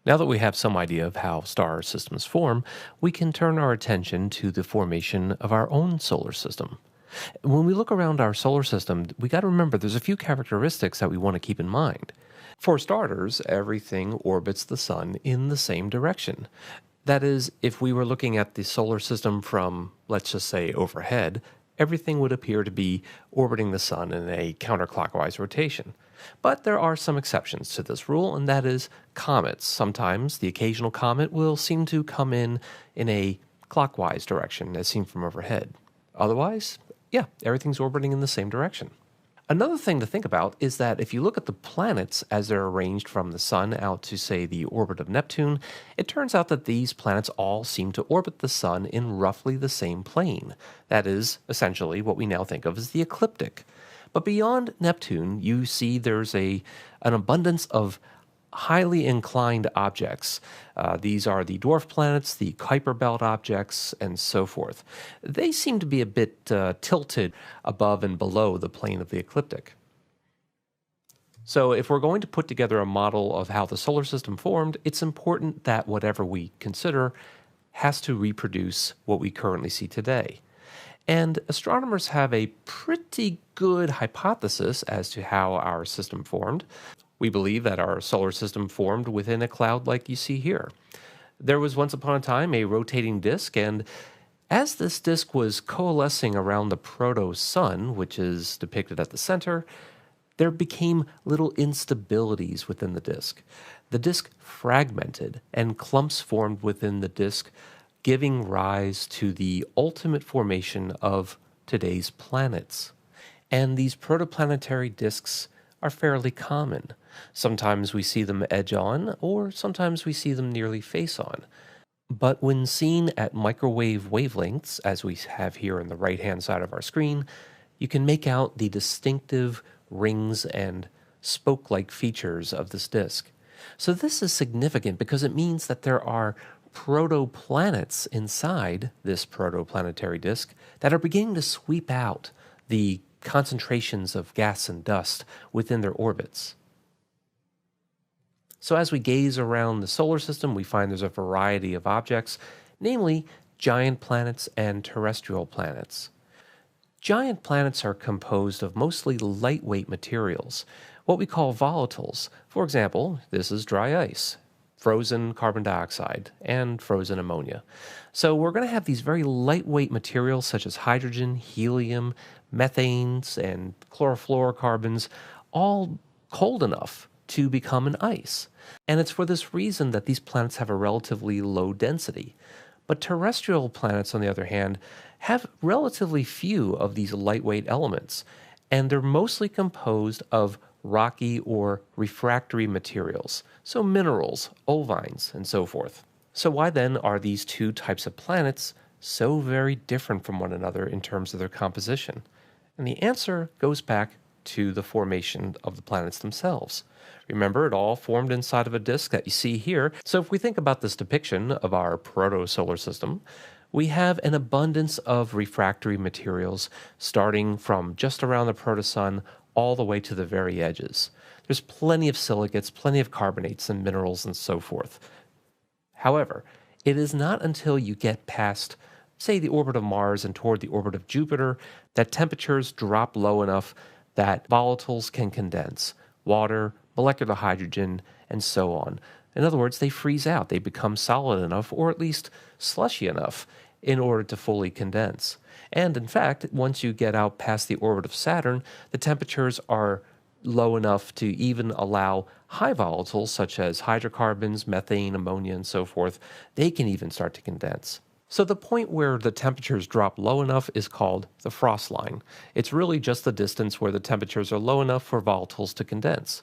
Now that we have some idea of how star systems form, we can turn our attention to the formation of our own solar system. When we look around our solar system, we got to remember there's a few characteristics that we want to keep in mind. For starters, everything orbits the sun in the same direction. That is, if we were looking at the solar system from, let's just say, overhead, everything would appear to be orbiting the sun in a counterclockwise rotation. But there are some exceptions to this rule, and that is comets. Sometimes the occasional comet will seem to come in a clockwise direction, as seen from overhead. Otherwise, yeah, everything's orbiting in the same direction. Another thing to think about is that if you look at the planets as they're arranged from the Sun out to, say, the orbit of Neptune, it turns out that these planets all seem to orbit the Sun in roughly the same plane. That is, essentially, what we now think of as the ecliptic. But beyond Neptune, you see there's an abundance of highly inclined objects. These are the dwarf planets, the Kuiper Belt objects, and so forth. They seem to be a bit tilted above and below the plane of the ecliptic. So if we're going to put together a model of how the solar system formed, it's important that whatever we consider has to reproduce what we currently see today. And astronomers have a pretty good hypothesis as to how our system formed. We believe that our solar system formed within a cloud like you see here. There was once upon a time a rotating disk, and as this disk was coalescing around the proto-sun, which is depicted at the center, there became little instabilities within the disk. The disk fragmented, and clumps formed within the disk, giving rise to the ultimate formation of today's planets. And these protoplanetary disks are fairly common. Sometimes we see them edge on, or sometimes we see them nearly face on. But when seen at microwave wavelengths, as we have here on the right-hand side of our screen, you can make out the distinctive rings and spoke-like features of this disk. So this is significant because it means that there are protoplanets inside this protoplanetary disk that are beginning to sweep out the concentrations of gas and dust within their orbits. So as we gaze around the solar system, we find there's a variety of objects, namely giant planets and terrestrial planets. Giant planets are composed of mostly lightweight materials, what we call volatiles. For example, this is dry ice, frozen carbon dioxide, and frozen ammonia. So we're going to have these very lightweight materials such as hydrogen, helium, methanes, and chlorofluorocarbons, all cold enough to become an ice. And it's for this reason that these planets have a relatively low density. But terrestrial planets, on the other hand, have relatively few of these lightweight elements, and they're mostly composed of rocky or refractory materials, so minerals, olivines, and so forth. So why then are these two types of planets so very different from one another in terms of their composition? And the answer goes back to the formation of the planets themselves. Remember, it all formed inside of a disk that you see here. So if we think about this depiction of our proto-solar system, we have an abundance of refractory materials starting from just around the protosun all the way to the very edges. There's plenty of silicates, plenty of carbonates and minerals and so forth. However, it is not until you get past, say, the orbit of Mars and toward the orbit of Jupiter that temperatures drop low enough that volatiles can condense, water, molecular hydrogen, and so on. In other words, they freeze out. They become solid enough, or at least slushy enough, in order to fully condense. And in fact, once you get out past the orbit of Saturn, the temperatures are low enough to even allow high volatiles such as hydrocarbons, methane, ammonia, and so forth. They can even start to condense. So the point where the temperatures drop low enough is called the frost line. It's really just the distance where the temperatures are low enough for volatiles to condense.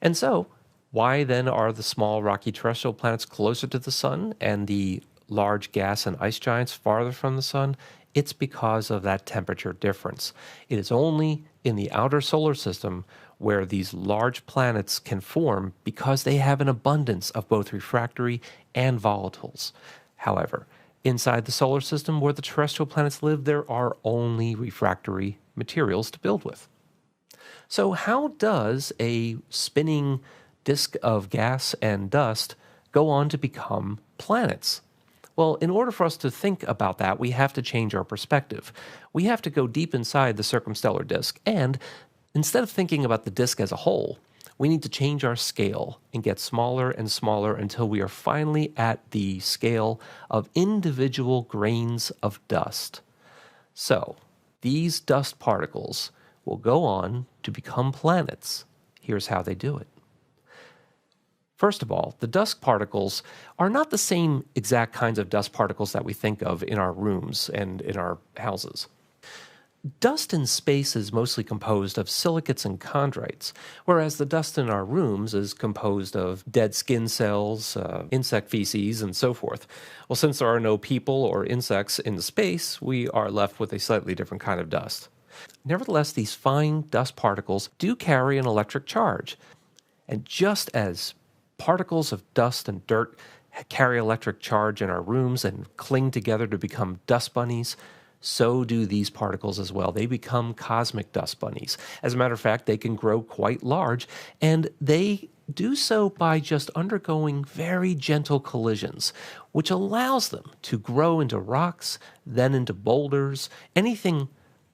And so, why then are the small rocky terrestrial planets closer to the sun and the large gas and ice giants farther from the sun? It's because of that temperature difference. It is only in the outer solar system where these large planets can form because they have an abundance of both refractory and volatiles. However, inside the solar system where the terrestrial planets live, there are only refractory materials to build with. So how does a spinning disk of gas and dust go on to become planets. Well, in order for us to think about that, we have to change our perspective. We have to go deep inside the circumstellar disk, and instead of thinking about the disk as a whole, we need to change our scale and get smaller and smaller until we are finally at the scale of individual grains of dust. So, these dust particles will go on to become planets. Here's how they do it. First of all, the dust particles are not the same exact kinds of dust particles that we think of in our rooms and in our houses. Dust in space is mostly composed of silicates and chondrites, whereas the dust in our rooms is composed of dead skin cells, insect feces, and so forth. Well, since there are no people or insects in space, we are left with a slightly different kind of dust. Nevertheless, these fine dust particles do carry an electric charge, and just as particles of dust and dirt carry electric charge in our rooms and cling together to become dust bunnies, so do these particles as well. They become cosmic dust bunnies. As a matter of fact, they can grow quite large, and they do so by just undergoing very gentle collisions, which allows them to grow into rocks, then into boulders. Anything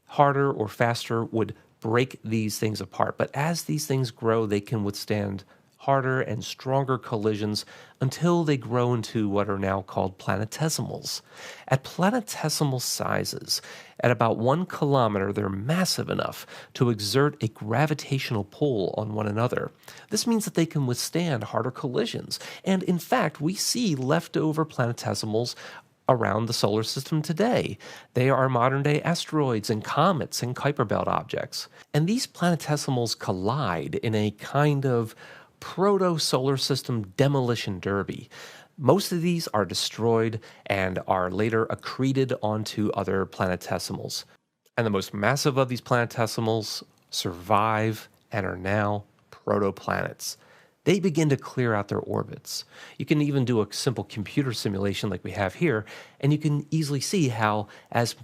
harder or faster would break these things apart. But as these things grow, they can withstand harder and stronger collisions until they grow into what are now called planetesimals. At planetesimal sizes, at about 1 kilometer, they're massive enough to exert a gravitational pull on one another. This means that they can withstand harder collisions. And in fact, we see leftover planetesimals around the solar system today. They are modern-day asteroids and comets and Kuiper Belt objects. And these planetesimals collide in a kind of proto-solar system demolition derby. Most of these are destroyed and are later accreted onto other planetesimals. And the most massive of these planetesimals survive and are now protoplanets. They begin to clear out their orbits. You can even do a simple computer simulation like we have here, and you can easily see how as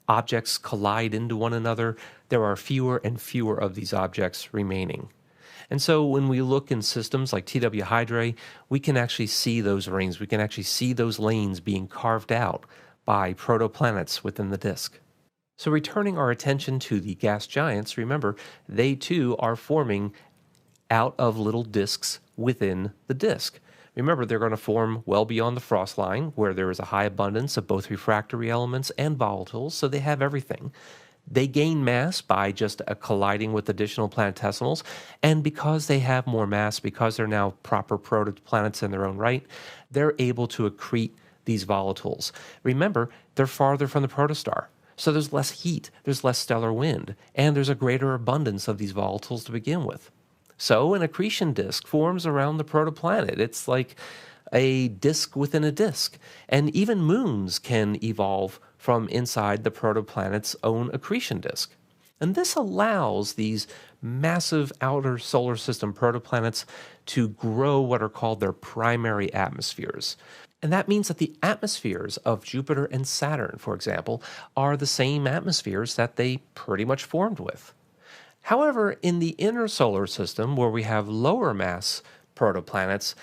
objects collide into one another, there are fewer and fewer of these objects remaining. And so when we look in systems like TW Hydrae, we can actually see those rings. We can actually see those lanes being carved out by protoplanets within the disk. So returning our attention to the gas giants, remember, they too are forming out of little disks within the disk. Remember, they're going to form well beyond the frost line, where there is a high abundance of both refractory elements and volatiles, so they have everything. They gain mass by just colliding with additional planetesimals, and because they have more mass, because they're now proper protoplanets in their own right, they're able to accrete these volatiles. Remember, they're farther from the protostar, so there's less heat, there's less stellar wind, and there's a greater abundance of these volatiles to begin with. So an accretion disk forms around the protoplanet. It's like a disk within a disk, and even moons can evolve from inside the protoplanet's own accretion disk. And this allows these massive outer solar system protoplanets to grow what are called their primary atmospheres. And that means that the atmospheres of Jupiter and Saturn, for example, are the same atmospheres that they pretty much formed with. However, in the inner solar system, where we have lower mass protoplanets,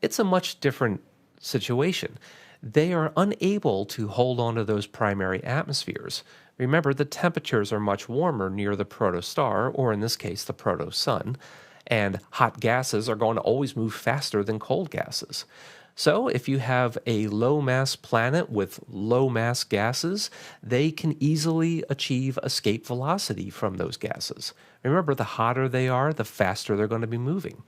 it's a much different situation. They are unable to hold on to those primary atmospheres. Remember, the temperatures are much warmer near the protostar, or in this case, the protosun, and hot gases are going to always move faster than cold gases. So if you have a low-mass planet with low-mass gases, they can easily achieve escape velocity from those gases. Remember, the hotter they are, the faster they're going to be moving.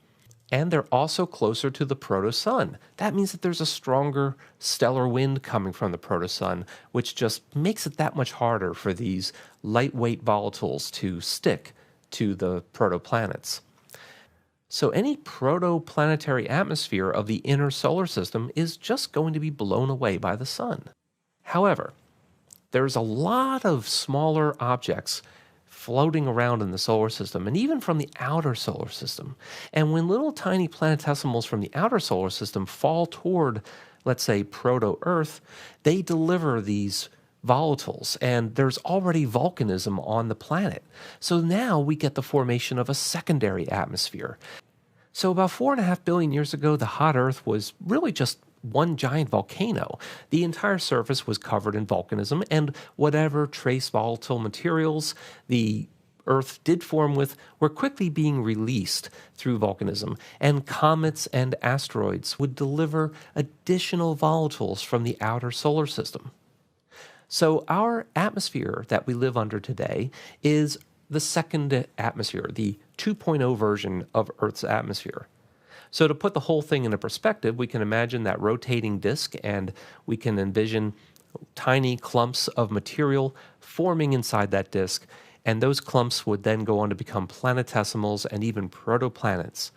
And they're also closer to the protosun. That means that there's a stronger stellar wind coming from the protosun, which just makes it that much harder for these lightweight volatiles to stick to the protoplanets. So any protoplanetary atmosphere of the inner solar system is just going to be blown away by the sun. However, there's a lot of smaller objects floating around in the solar system, and even from the outer solar system. And when little tiny planetesimals from the outer solar system fall toward, let's say, proto-Earth, they deliver these volatiles, and there's already volcanism on the planet. So now we get the formation of a secondary atmosphere. So, about 4.5 billion years ago, the hot Earth was really just one giant volcano. The entire surface was covered in volcanism, and whatever trace volatile materials the Earth did form with were quickly being released through volcanism, and comets and asteroids would deliver additional volatiles from the outer solar system. So, our atmosphere that we live under today is the second atmosphere, the 2.0 version of Earth's atmosphere. So, to put the whole thing into perspective, we can imagine that rotating disk and we can envision tiny clumps of material forming inside that disk. And those clumps would then go on to become planetesimals and even protoplanets.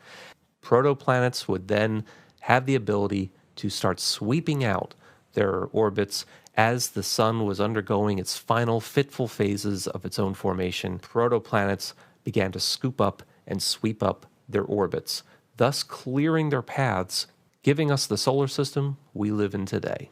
Protoplanets would then have the ability to start sweeping out their orbits as the sun was undergoing its final fitful phases of its own formation. Protoplanets began to scoop up and sweep up their orbits, thus clearing their paths, giving us the solar system we live in today.